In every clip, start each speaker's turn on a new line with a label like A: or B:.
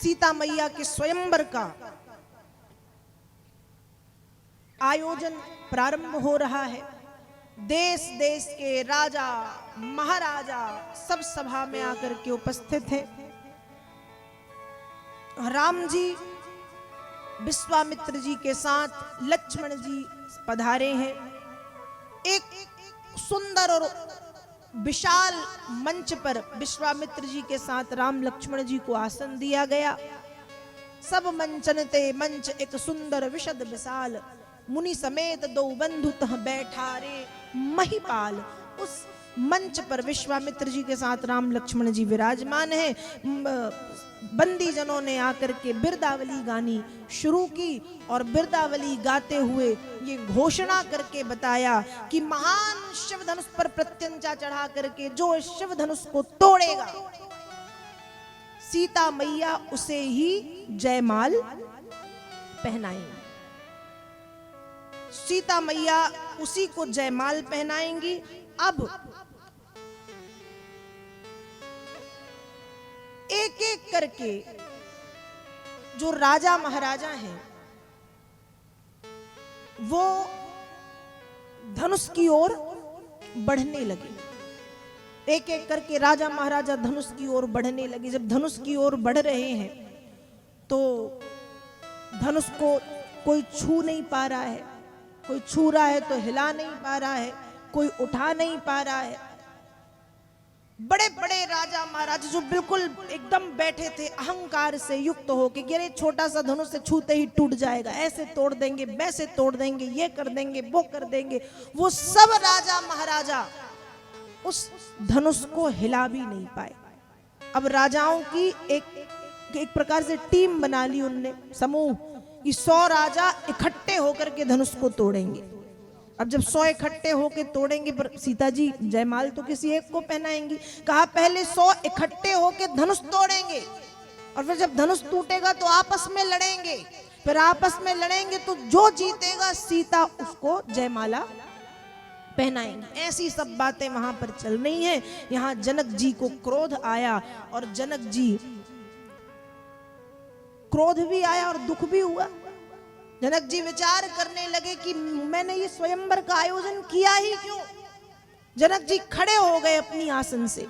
A: सीता मैया के स्वयंवर का आयोजन प्रारंभ हो रहा है। देश देश के राजा महाराजा सब सभा में आकर के उपस्थित हैं। राम जी विश्वामित्र जी के साथ लक्ष्मण जी पधारे हैं। एक सुंदर और विशाल मंच पर विश्वामित्र जी के साथ राम लक्ष्मण जी को आसन दिया गया। सब मंचनते मंच एक सुंदर विशद विशाल, मुनि समेत दो बंधु तह बैठारे महिपाल। उस मंच पर विश्वामित्र जी के साथ राम लक्ष्मण जी विराजमान हैं। बंदी जनों ने आकर के बिरदावली गानी शुरू की और बिरदावली गाते हुए ये घोषणा करके बताया कि महान शिव धनुष पर प्रत्यंचा चढ़ा करके जो शिव धनुष को तोड़ेगा, सीता मैया उसे ही जयमाल पहनाएंगी। सीता मैया उसी को जयमाल पहनाएंगी। अब एक एक करके जो राजा महाराजा हैं वो धनुष की ओर बढ़ने लगे। एक एक करके राजा महाराजा धनुष की ओर बढ़ने लगे। जब धनुष की ओर बढ़ रहे हैं तो धनुष को कोई छू नहीं पा रहा है, कोई छू रहा है तो हिला नहीं पा रहा है, कोई उठा नहीं पा रहा है। बड़े बड़े राजा महाराज जो बिल्कुल एकदम बैठे थे अहंकार से युक्त होके, अरे छोटा सा धनुष से छूते ही टूट जाएगा, ऐसे तोड़ देंगे, वैसे तोड़ देंगे, ये कर देंगे, वो कर देंगे, वो सब राजा महाराजा उस धनुष को हिला भी नहीं पाए। अब राजाओं की एक प्रकार से टीम बना ली उनने, समूह, कि 100 राजा इकट्ठे होकर के धनुष को तोड़ेंगे। अब जब 100 इकट्ठे होके तोड़ेंगे, पर सीता जी जयमाल तो किसी एक को पहनाएंगी। कहा पहले 100 इकट्ठे होके धनुष तोड़ेंगे और फिर जब धनुष टूटेगा तो आपस में लड़ेंगे, फिर आपस में लड़ेंगे तो जो जीतेगा सीता उसको जयमाला पहनाएंगे। ऐसी सब बातें वहां पर चल रही हैं। यहां जनक जी को क्रोध आया और जनक जी क्रोध भी आया और दुख भी हुआ। जनक जी विचार करने लगे कि मैंने ये स्वयंवर का आयोजन किया ही क्यों। जनक जी खड़े हो गए अपनी आसन से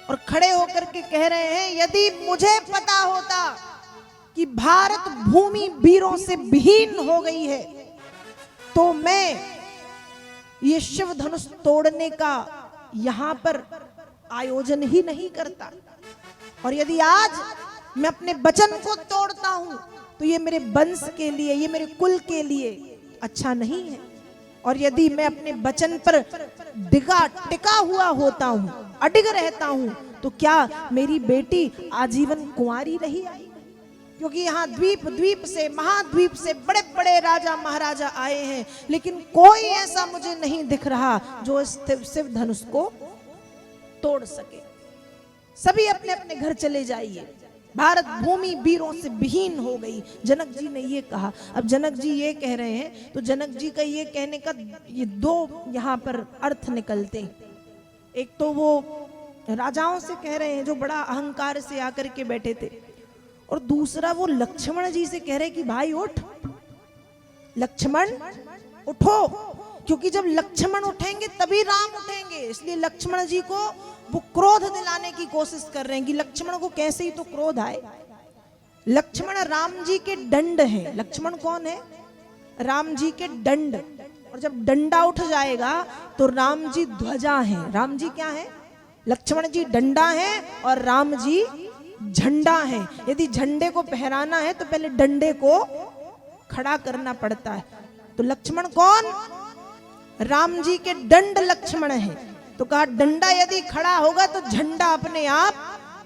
A: और खड़े होकर के कह रहे हैं, यदि मुझे पता होता कि भारत भूमि वीरों से विहीन हो गई है तो मैं ये शिव धनुष तोड़ने का यहां पर आयोजन ही नहीं करता। और यदि आज मैं अपने वचन को तोड़ता हूं तो ये मेरे वंश के लिए, ये मेरे कुल के लिए अच्छा नहीं है। और यदि मैं अपने वचन पर टिका हुआ होता हूं, अडिग रहता हूं, तो क्या मेरी बेटी आजीवन कुंवारी रही आई? क्योंकि यहाँ द्वीप द्वीप से, महाद्वीप से बड़े बड़े राजा महाराजा आए हैं, लेकिन कोई ऐसा मुझे नहीं दिख रहा जो इस शिव धनुष को तोड़ सके। सभी अपने अपने घर चले जाइए, भारत भूमि वीरों से विहीन हो गई। जनक जी ने ये कहा। अब जनक जी ये कह रहे हैं तो जनक जी का ये कहने का ये 2 यहाँ पर अर्थ निकलते हैं। एक तो वो राजाओं से कह रहे हैं जो बड़ा अहंकार से आकर के बैठे थे, और दूसरा वो लक्ष्मण जी से कह रहे कि भाई उठ, लक्ष्मण उठो, क्योंकि जब लक्ष्मण उठेंगे तभी राम उठेंगे। इसलिए लक्ष्मण जी को वो क्रोध दिलाने की कोशिश कर रहे हैं कि लक्ष्मण को कैसे ही तो क्रोध आए। लक्ष्मण राम जी के दंड है। लक्ष्मण कौन है? राम जी के दंड। और जब डंडा उठ जाएगा तो राम जी ध्वजा हैं। राम जी क्या है? लक्ष्मण जी डंडा है और राम जी झंडा है। यदि झंडे को फहराना है तो पहले डंडे को खड़ा करना पड़ता है। तो लक्ष्मण कौन? राम जी के दंड लक्ष्मण है। तो कहा डंडा यदि खड़ा होगा तो झंडा अपने आप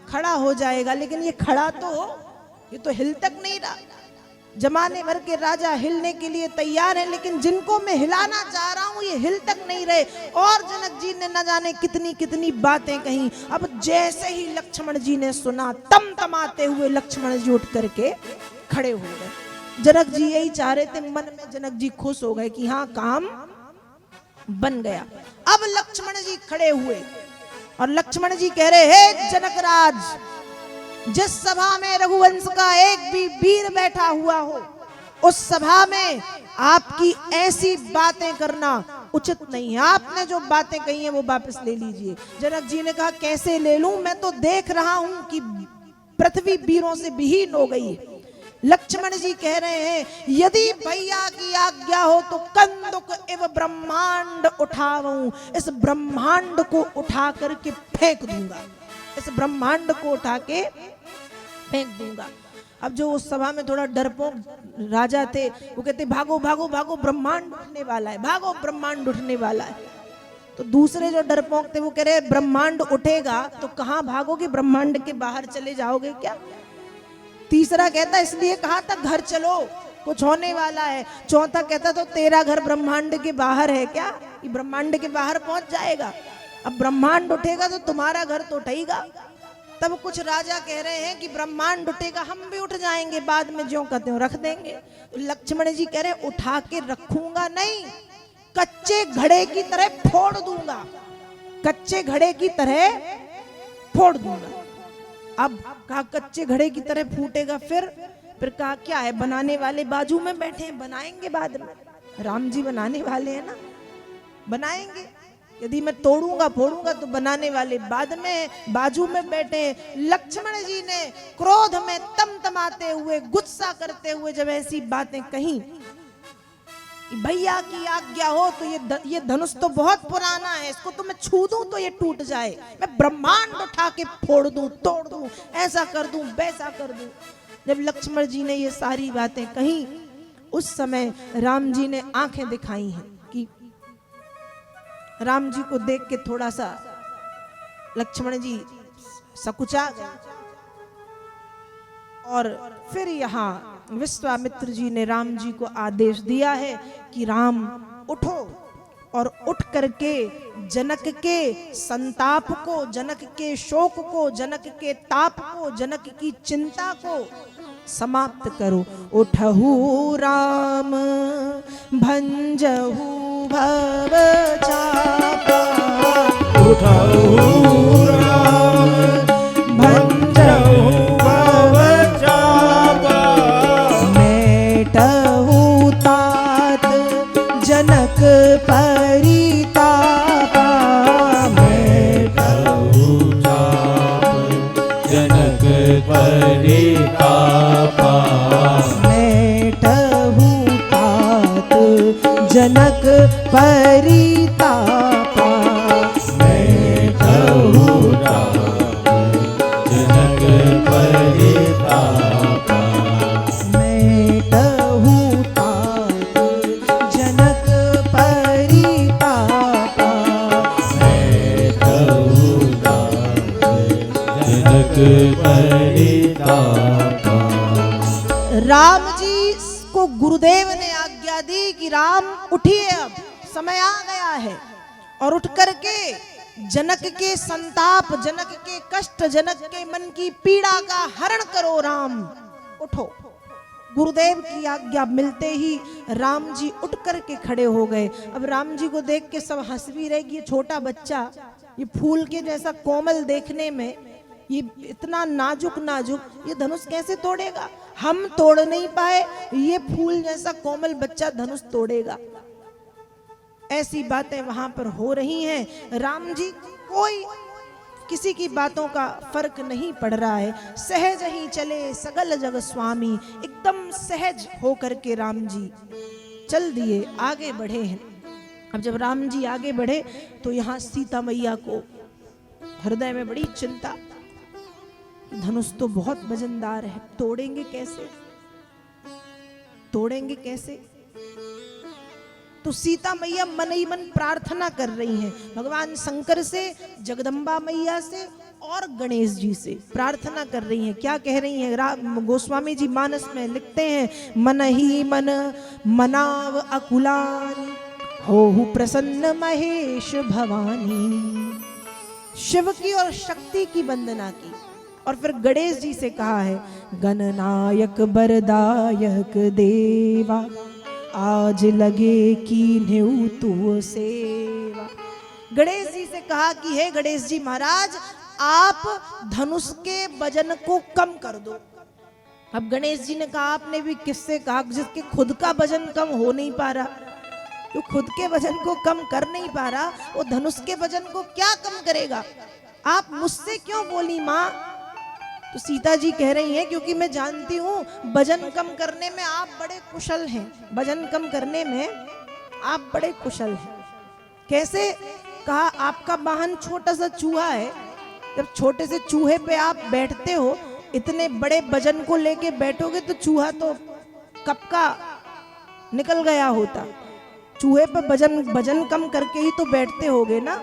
A: खड़ा हो जाएगा। लेकिन ये खड़ा तो हो, ये तो हिल तक नहीं रहा। जमाने भर के राजा हिलने के लिए तैयार हैं, लेकिन जिनको मैं हिलाना चाह रहा हूं ये हिल तक नहीं रहे। और जनक जी ने न जाने कितनी कितनी बातें कही। अब जैसे ही लक्ष्मण जी ने सुना, तमतमाते हुए लक्ष्मण जी उठ करके खड़े हो गए। जनक जी यही चाह रहे थे, मन में जनक जी खुश हो गए कि हाँ काम बन गया। अब लक्ष्मण जी खड़े हुए और लक्ष्मण जी कह रहे, हे जनकराज, जिस सभा में रघुवंश का एक भी वीर बैठा हुआ हो, उस सभा में आपकी ऐसी बातें करना उचित नहीं है। आपने जो बातें कही हैं वो वापस ले लीजिए। जनक जी ने कहा कैसे ले लूं, मैं तो देख रहा हूं कि पृथ्वी वीरों से विहीन हो गई। लक्ष्मण जी कह रहे हैं यदि भैया की आज्ञा हो तो कंदुक एव ब्रह्मांड उठाऊं, इस ब्रह्मांड को उठा करके फेंक दूंगा, इस ब्रह्मांड को उठा के फेंक दूंगा। अब जो उस सभा में थोड़ा डरपोक राजा थे वो कहते भागो भागो भागो ब्रह्मांड उठने वाला है, भागो ब्रह्मांड उठने वाला है। तो दूसरे जो डरपोक थे वो कह रहे ब्रह्मांड उठेगा तो कहां भागोगे, ब्रह्मांड के बाहर चले जाओगे क्या। तीसरा कहता इसलिए कहा था घर चलो कुछ होने वाला है। चौथा कहता तो तेरा घर ब्रह्मांड के बाहर है क्या, ये ब्रह्मांड के बाहर पहुंच जाएगा। अब ब्रह्मांड उठेगा तो तुम्हारा घर तो उठेगा। तब कुछ राजा कह रहे हैं कि ब्रह्मांड उठेगा हम भी उठ जाएंगे, बाद में ज्यों कहते हो रख देंगे। तो लक्ष्मण जी कह रहे उठा के रखूंगा नहीं, कच्चे घड़े की तरह फोड़ दूंगा, कच्चे घड़े की तरह फोड़ दूंगा। अब कहा कच्चे घड़े की तरह फूटेगा, फिर कहा क्या है, बनाने वाले बाजू में बैठे हैं, बनाएंगे बाद में। राम जी बनाने वाले हैं ना, बनाएंगे। यदि मैं तोड़ूंगा फोड़ूंगा तो बनाने वाले बाद में बाजू में बैठे। लक्ष्मण जी ने क्रोध में तमतमाते हुए, गुस्सा करते हुए जब ऐसी बातें कही, भैया की आज्ञा हो तो ये धनुष तो बहुत पुराना है, इसको तो मैं छू दूं तो ये टूट जाए, मैं ब्रह्मांड उठा के फोड़ दूं, तोड़ दूं, ऐसा कर दूं, वैसा कर दूं। जब लक्ष्मण जी ने ये सारी बातें कही, उस समय राम जी ने आंखें दिखाई हैं कि राम जी को देख के थोड़ा सा लक्ष्मण जी सकुचा गए। और फिर यहाँ विश्वामित्र जी ने राम जी को आदेश दिया है कि राम उठो और उठ करके जनक के संताप को, जनक के शोक को, जनक के ताप को, जनक की चिंता को समाप्त करो। उठहु राम भंजहु भव चापा, उठहु राम भंजहु भव चापा, मेटहु तात जनक परितापा, मेटहु
B: जनक परितापा,
A: मेटहु तात जनक परितापा,
B: मेटहु तात जनक परितापा,
A: मेटहु तात जनक परितापा,
B: मेटहु तात जनक परितापा।
A: राम जी को गुरुदेव ने आज्ञा दी कि राम उठिए, अब समय आ गया है, और उठ करके जनक के संताप, जनक के कष्ट, जनक के मन की पीड़ा का हरण करो। राम उठो। गुरुदेव की आज्ञा मिलते ही राम जी उठ करके खड़े हो गए। अब राम जी को देख के सब हंस भी रहे कि ये छोटा बच्चा, ये फूल के जैसा कोमल देखने में, ये इतना नाजुक नाजुक, ये धनुष कैसे तोड़ेगा। हम तोड़ नहीं पाए, ये फूल जैसा कोमल बच्चा धनुष तोड़ेगा। ऐसी बातें वहां पर हो रही हैं। राम जी कोई किसी की बातों का फर्क नहीं पड़ रहा है। सहज ही चले सगल जग स्वामी, एकदम सहज होकर के राम जी चल दिए, आगे बढ़े हैं। अब जब राम जी आगे बढ़े तो यहाँ सीता मैया को हृदय में बड़ी चिंता, धनुष तो बहुत वजनदार है, तोड़ेंगे कैसे, तोड़ेंगे कैसे। तो सीता मैया मन ही मन प्रार्थना कर रही हैं भगवान शंकर से, जगदम्बा मैया से और गणेश जी से प्रार्थना कर रही हैं। क्या कह रही हैं, गोस्वामी जी मानस में लिखते हैं, मन ही मन मनाव अकुलानी, होहु प्रसन्न महेश भवानी। शिव की और शक्ति की वंदना की। और फिर गणेश जी से कहा है, गणनायक बरदायक देवा, आज लगे कीन्हु तू सेवा। गणेश जी से कहा कि हे गणेश जी महाराज, आप धनुष के वजन को कम कर दो। अब गणेश जी ने कहा, आपने भी किससे कहा, जिसके खुद का वजन कम हो नहीं पा रहा, जो खुद के वजन को कम कर नहीं पा रहा, वो धनुष के वजन को क्या कम करेगा? आप मुझसे क्यों बोली माँ? तो सीता जी कह रही हैं, क्योंकि मैं जानती हूँ वजन कम करने में आप बड़े कुशल हैं, वजन कम करने में आप बड़े कुशल हैं। कैसे? कहा, आपका वाहन छोटा सा चूहा है, जब छोटे से चूहे पे आप बैठते हो, इतने बड़े वजन को लेके बैठोगे तो चूहा तो कब का निकल गया होता। चूहे पे वजन कम करके ही तो बैठते होगे ना,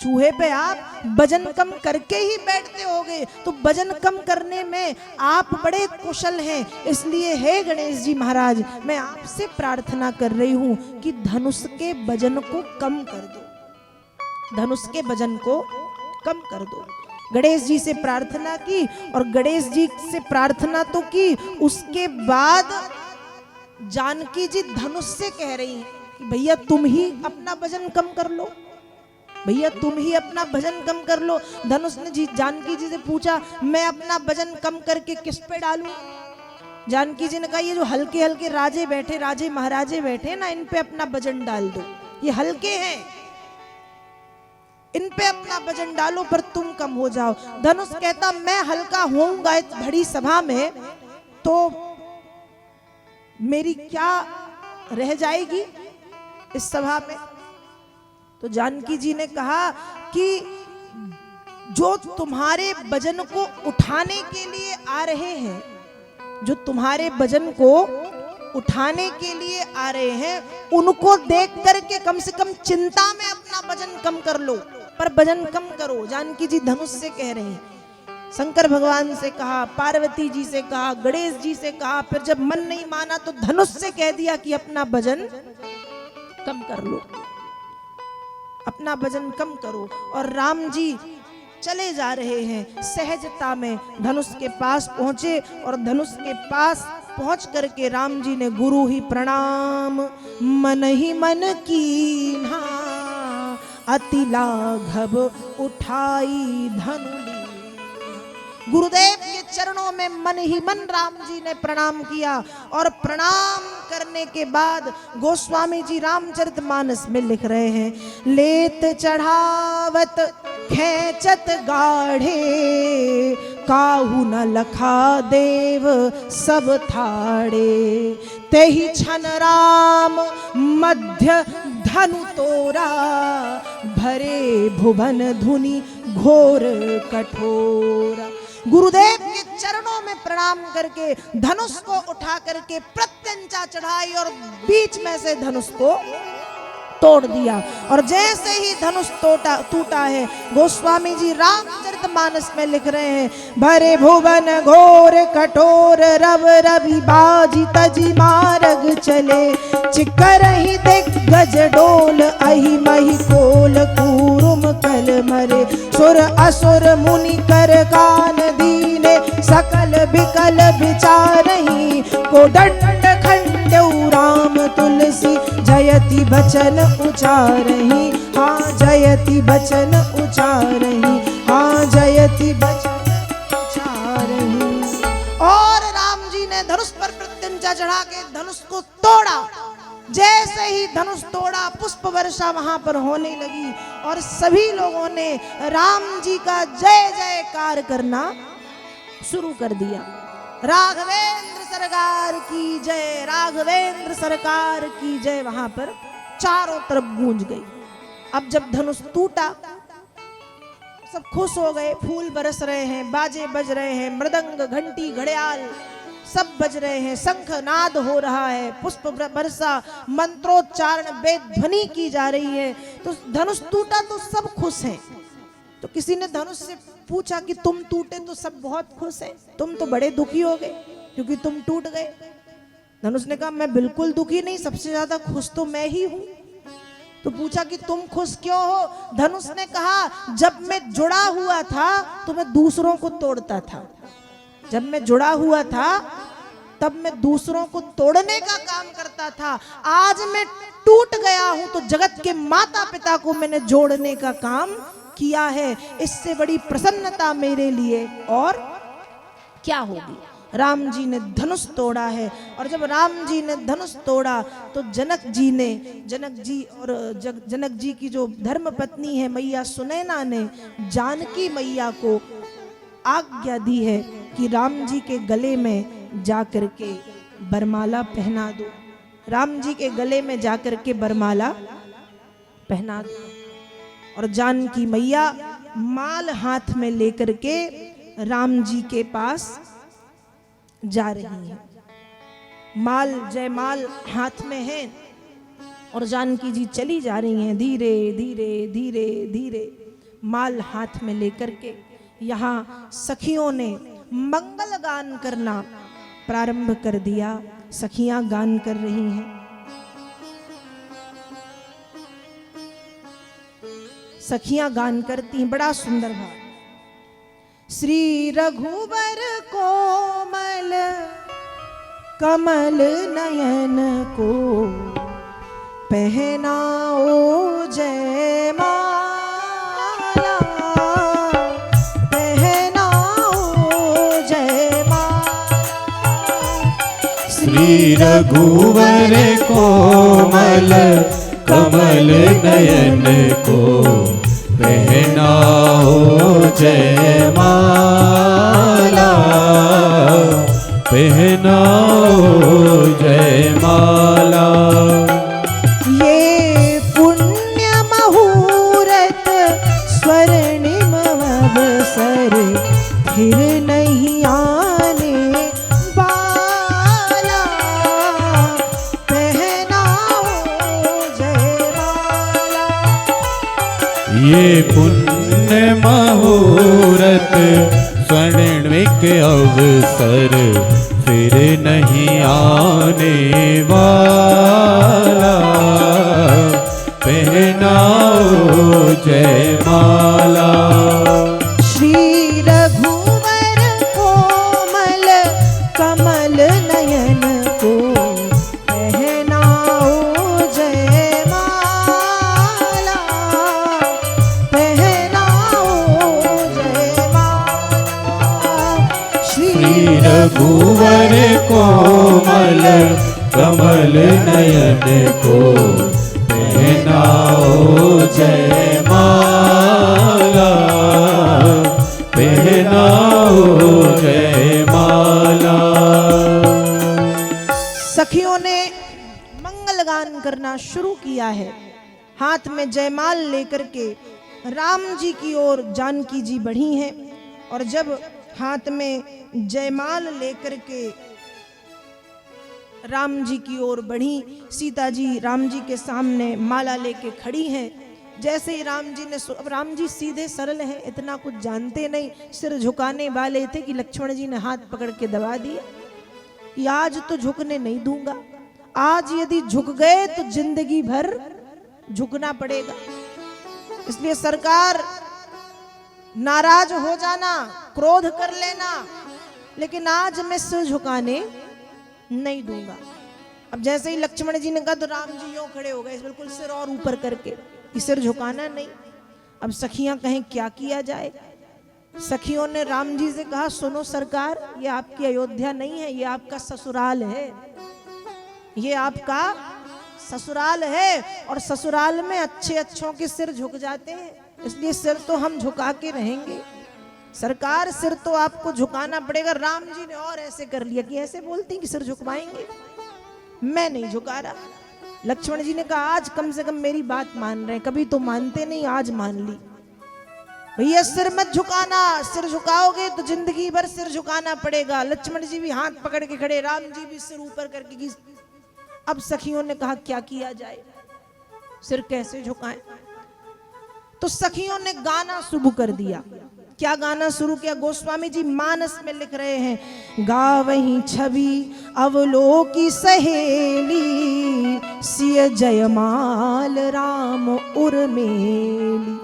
A: चूहे पे आप वजन कम करके ही बैठते होगे, तो वजन कम करने में आप बड़े कुशल हैं। इसलिए हे गणेश जी महाराज, मैं आपसे प्रार्थना कर रही हूं कि धनुष के वजन को कम कर दो, धनुष के वजन को कम कर दो। गणेश जी से प्रार्थना की, और गणेश जी से प्रार्थना तो की, उसके बाद जानकी जी धनुष से कह रही हैं कि भैया तुम ही अपना वजन कम कर लो, भैया तुम ही अपना वजन कम कर लो। धनुष ने जी जानकी जी से पूछा, मैं अपना वजन कम करके किस पे डालूं? जानकी जी ने कहा, ये जो हल्के हल्के राजे बैठे, राजे महाराजे बैठे ना, इन पे अपना वजन डाल दो, ये हल्के हैं, इन पे अपना वजन डालो, पर तुम कम हो जाओ। धनुष कहता, मैं हल्का होऊंगा इस बड़ी सभा में तो मेरी क्या रह जाएगी इस सभा में? तो जानकी जी ने कहा कि जो तुम्हारे वजन को उठाने के लिए आ रहे हैं, जो तुम्हारे वजन को उठाने के लिए आ रहे हैं, उनको देख करके कम से कम चिंता में अपना वजन कम कर लो, पर वजन कम करो। जानकी जी धनुष से कह रहे हैं। शंकर भगवान से कहा, पार्वती जी से कहा, गणेश जी से कहा, फिर जब मन नहीं माना तो धनुष से कह दिया कि अपना वजन कम कर लो, अपना वजन कम करो। और राम जी चले जा रहे हैं, सहजता में धनुष के पास पहुंचे, और धनुष के पास पहुंच करके राम जी ने गुरु ही प्रणाम मन ही मन कीन्हा, अति लाघव उठाई धनु ली। गुरुदेव के चरणों में मन ही मन राम जी ने प्रणाम किया, और प्रणाम करने के बाद गोस्वामी जी रामचरितमानस में लिख रहे हैं, लेत चढ़ावत खेचत गाढ़े, काहू न लखा देव सब थाड़े, तेहि छन राम मध्य धनु तोरा, भरे भुवन धुनि घोर कठोरा। गुरुदेव के चरणों में प्रणाम करके धनुष को उठा करके प्रत्यंचा चढ़ाई, और बीच में से धनुष को तोड़ दिया। और जैसे ही धनुष टूटा है, गोस्वामी जी रामचरितमानस में लिख रहे हैं, भरे भुवन घोर कठोर, रव रवि बाजी तजी मार्ग चले, चिकरहि दिग्गज डोल, अहि महि कोल कूरुम कल मरे, सुर असुर मुनि कर कान दीने, सकल बिकल विचारहि, कोदंड खंडऊ राम तुलसी, जयति बचन उचारहि, हाँ जयति बचन उचारहि, हाँ जयति बचन उचारहि। और राम जी ने धनुष पर प्रत्यंचा चढ़ा के धनुष को तोड़ा। जैसे ही धनुष तोड़ा, पुष्प वर्षा वहां पर होने लगी, और सभी लोगों ने राम जी का जय जयकार करना शुरू कर दिया। राघवेंद्र सरकार की जय, राघवेंद्र सरकार की जय वहां पर चारों तरफ गूंज गई। अब जब धनुष टूटा, सब खुश हो गए, फूल बरस रहे हैं, बाजे बज रहे हैं, मृदंग घंटी घड़ियाल सब बज रहे हैं, शंख नाद हो रहा है, पुष्प वर्षा मंत्रोच्चारण वेद ध्वनि की जा रही है। तो धनुष टूटा तो सब खुश हैं। तो किसी ने धनुष से पूछा कि तुम टूटे तो सब बहुत खुश हैं, तुम तो बड़े दुखी हो गए क्योंकि तुम टूट गए। धनुष ने कहा, मैं बिल्कुल दुखी नहीं, सबसे ज्यादा खुश तो मैं ही हूं। तो पूछा कि तुम खुश क्यों हो? धनुष ने कहा, जब मैं जुड़ा हुआ था तो मैं दूसरों को तोड़ता था, जब मैं जुड़ा हुआ था तब मैं दूसरों को तोड़ने का काम करता था। आज मैं टूट गया हूं तो जगत के माता पिता को मैंने जोड़ने का काम किया है, इससे बड़ी प्रसन्नता मेरे लिए और क्या होगी। राम जी ने धनुष तोड़ा है, और जब राम जी ने धनुष तोड़ा तो जनक जी की जो धर्म पत्नी है मैया सुनैना ने जानकी मैया को आज्ञा दी है कि राम जी के गले में जाकर के बरमाला पहना दो, राम जी के गले में जाकर के बरमाला पहना दो। और जानकी मैया माल हाथ में लेकर के राम जी के पास जा रही है। माल जयमाल हाथ में है और जानकी जी चली जा रही हैं धीरे धीरे धीरे धीरे माल हाथ में लेकर के। यहाँ सखियों ने मंगल गान करना प्रारंभ कर दिया। सखियां गान कर रही हैं। सखियां गान करती हैं, बड़ा सुंदर भाव। श्री रघुवर कोमल कमल नयन को पहनाओ जयमाला, पहनाओ जयमाला।
B: श्री रघुवर कोमल कमल नयन को पहनाओ जयमाला, पहनाओ जयमाला।
A: ये पुण्य मुहूर्त स्वर्णिम अवसर फिर नहीं आने वाला, पहनाओ जयमाला।
B: ये पुण्य मुहूर्त स्वर्णिक अवसर फिर नहीं आने वाला, पहनाओ जयमाला।
A: श्री रघुवर कोमल कमल नयन को पहनाओ जयमाला, पहनाओ जयमाला।
B: श्री रघुवर कोमल कमल नयन को पहनाओ जयमाला, पहनाओ जयमाला।
A: सखियों ने मंगल गान करना शुरू किया है। हाथ में जयमाल लेकर के राम जी की ओर जानकी जी बढ़ी हैं। और जब हाथ में जयमाल लेकर के राम जी की ओर बढ़ी, सीता जी राम जी के सामने माला लेके खड़ी हैं। जैसे ही राम जी ने अब राम जी सीधे सरल हैं, इतना कुछ जानते नहीं, सिर झुकाने वाले थे कि लक्ष्मण जी ने हाथ पकड़ के दबा दिया कि आज तो झुकने नहीं दूंगा, आज यदि झुक गए तो जिंदगी भर झुकना पड़ेगा। इसलिए सरकार नाराज हो जाना, क्रोध कर लेना, लेकिन आज मैं सिर झुकाने नहीं दूंगा। अब जैसे ही लक्ष्मण जी ने कहा तो राम जी यूं खड़े हो गए, बिल्कुल सिर और ऊपर करके, कि सिर झुकाना नहीं। अब सखियां कहें क्या किया जाए। सखियों ने राम जी से कहा, सुनो सरकार, ये आपकी अयोध्या नहीं है, ये आपका ससुराल है, ये आपका ससुराल है। और ससुराल में अच्छे अच्छों के सिर झुक जाते हैं, इसलिए सिर तो हम झुका के रहेंगे। सरकार सिर तो आपको झुकाना पड़ेगा। राम जी ने और ऐसे कर लिया कि ऐसे बोलती हैं कि सिर झुकवाएंगे, मैं नहीं झुका रहा। लक्ष्मण जी ने कहा आज कम से कम मेरी बात मान रहे हैं, कभी तो मानते नहीं, आज मान ली। भैया सिर मत झुकाना, सिर झुकाओगे तो जिंदगी भर सिर झुकाना पड़ेगा। लक्ष्मण जी भी हाथ पकड़ के खड़े, राम जी भी सिर ऊपर करके। अब सखियों ने कहा क्या किया जाए, सिर कैसे झुकाएं। तो सखियों ने गाना शुरू कर दिया। क्या गाना शुरू किया? गोस्वामी जी मानस में लिख रहे हैं, गावहीं छवि अवलोकी सहेली, सिय जयमाल राम उर्मेली।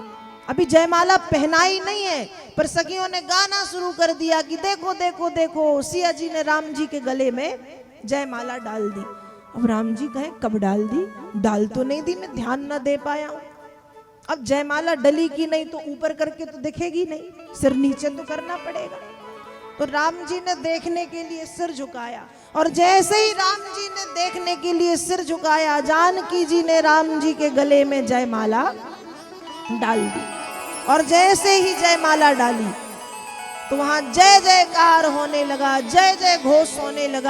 A: अभी जयमाला पहनाई नहीं है, पर सखियों ने गाना शुरू कर दिया कि देखो देखो देखो, सिया जी ने राम जी के गले में जयमाला डाल दी। अब राम जी कहे कब डाल दी? डाल तो नहीं दी, मैं ध्यान न दे पाया हूं। अब जयमाला डली की नहीं तो ऊपर करके तो दिखेगी नहीं, सिर नीचे तो करना पड़ेगा। तो राम जी ने देखने के लिए सिर झुकाया, और जैसे ही राम जी ने देखने के लिए सिर झुकाया, जानकी जी ने राम जी के गले में जयमाला डाल दी। और जैसे ही जयमाला डाली तो वहां जय जयकार होने लगा, जय जय घोष होने लगा।